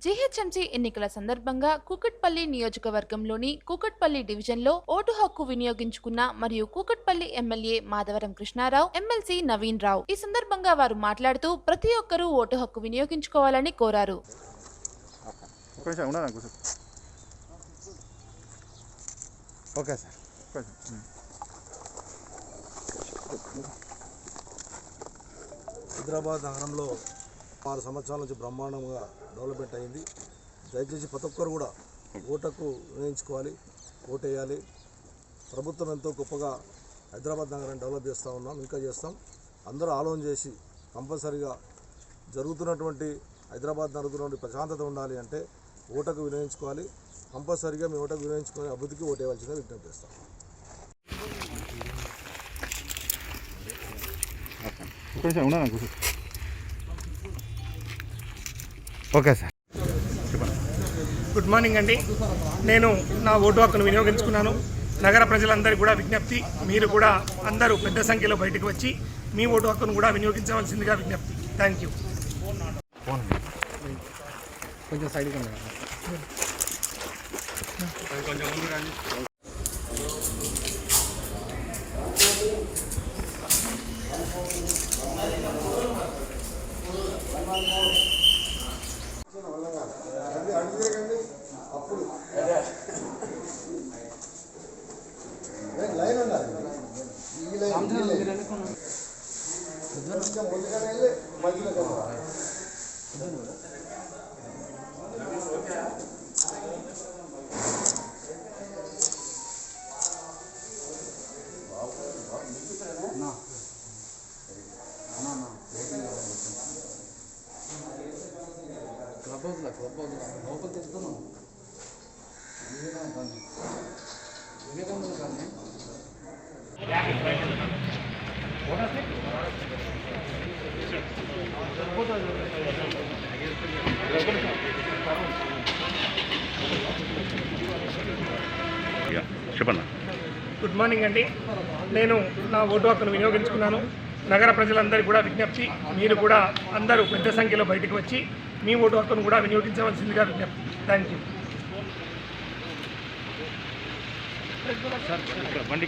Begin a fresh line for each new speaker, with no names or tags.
GHMC ఎన్నికల సందర్భంగా కూకట్పల్లి నియోజకవర్గంలోని కూకట్పల్లి డివిజన్లో ఓటు హక్కు వినియోగించుకున్న మరియు కూకట్పల్లి ఎమ్మెల్యే మాధవరం కృష్ణారావు, ఎమ్మెల్సీ నవీన్ రావు. ఈ సందర్భంగా వారు మాట్లాడుతూ ప్రతి ఒక్కరూ ఓటు హక్కు వినియోగించుకోవాలని కోరారు.
హైదరాబాద్ నగరంలో 6 సంవత్సరాల నుంచి బ్రహ్మాండంగా డెవలప్మెంట్ అయింది. దయచేసి ప్రతి ఒక్కరు కూడా ఓటుకు వినియోగించుకోవాలి, ఓటేయాలి. ప్రభుత్వం ఎంతో గొప్పగా హైదరాబాద్ నగరాన్ని డెవలప్ చేస్తూ ఉన్నాం, ఇంకా చేస్తాం. అందరూ ఆలోచన చేసి కంపల్సరీగా జరుగుతున్నటువంటి హైదరాబాద్ నగరంలో ప్రశాంతత ఉండాలి అంటే ఓటుకు వినియోగించుకోవాలి. కంపల్సరీగా మీ ఓటుకు వినియోగించుకొని అభివృద్ధికి ఓటేయవలసిందిగా విజ్ఞప్తి చేస్తాం.
Okay sir.
గుడ్ మార్నింగ్ అండి. నేను నా ఓటు హక్కును వినియోగించుకున్నాను. నగర ప్రజలందరికీ కూడా విజ్ఞప్తి, మీరు కూడా అందరూ పెద్ద సంఖ్యలో బయటకు వచ్చి మీ ఓటు హక్కును కూడా వినియోగించవలసిందిగా విజ్ఞప్తి. Thank you.
కొంచెం సైడ్కి
అప్పుడు లైన్ ఉండాలి. ఈ లైన్ ముందుగానే వెళ్ళి మధ్యలో క్లబ్ హౌస్ లోపల తెస్తున్నాం. వివేకానంద కానీ
చెప్పండి.
గుడ్ మార్నింగ్ అండి. నేను నా ఓటు హక్కును వినియోగించుకున్నాను. నగర ప్రజలందరికీ కూడా విజ్ఞప్తి, మీరు కూడా అందరూ పెద్ద సంఖ్యలో బయటకు వచ్చి మీ ఓటు హక్కును కూడా వినియోగించవలసిందిగా విజ్ఞప్తి. Thank you.
బండి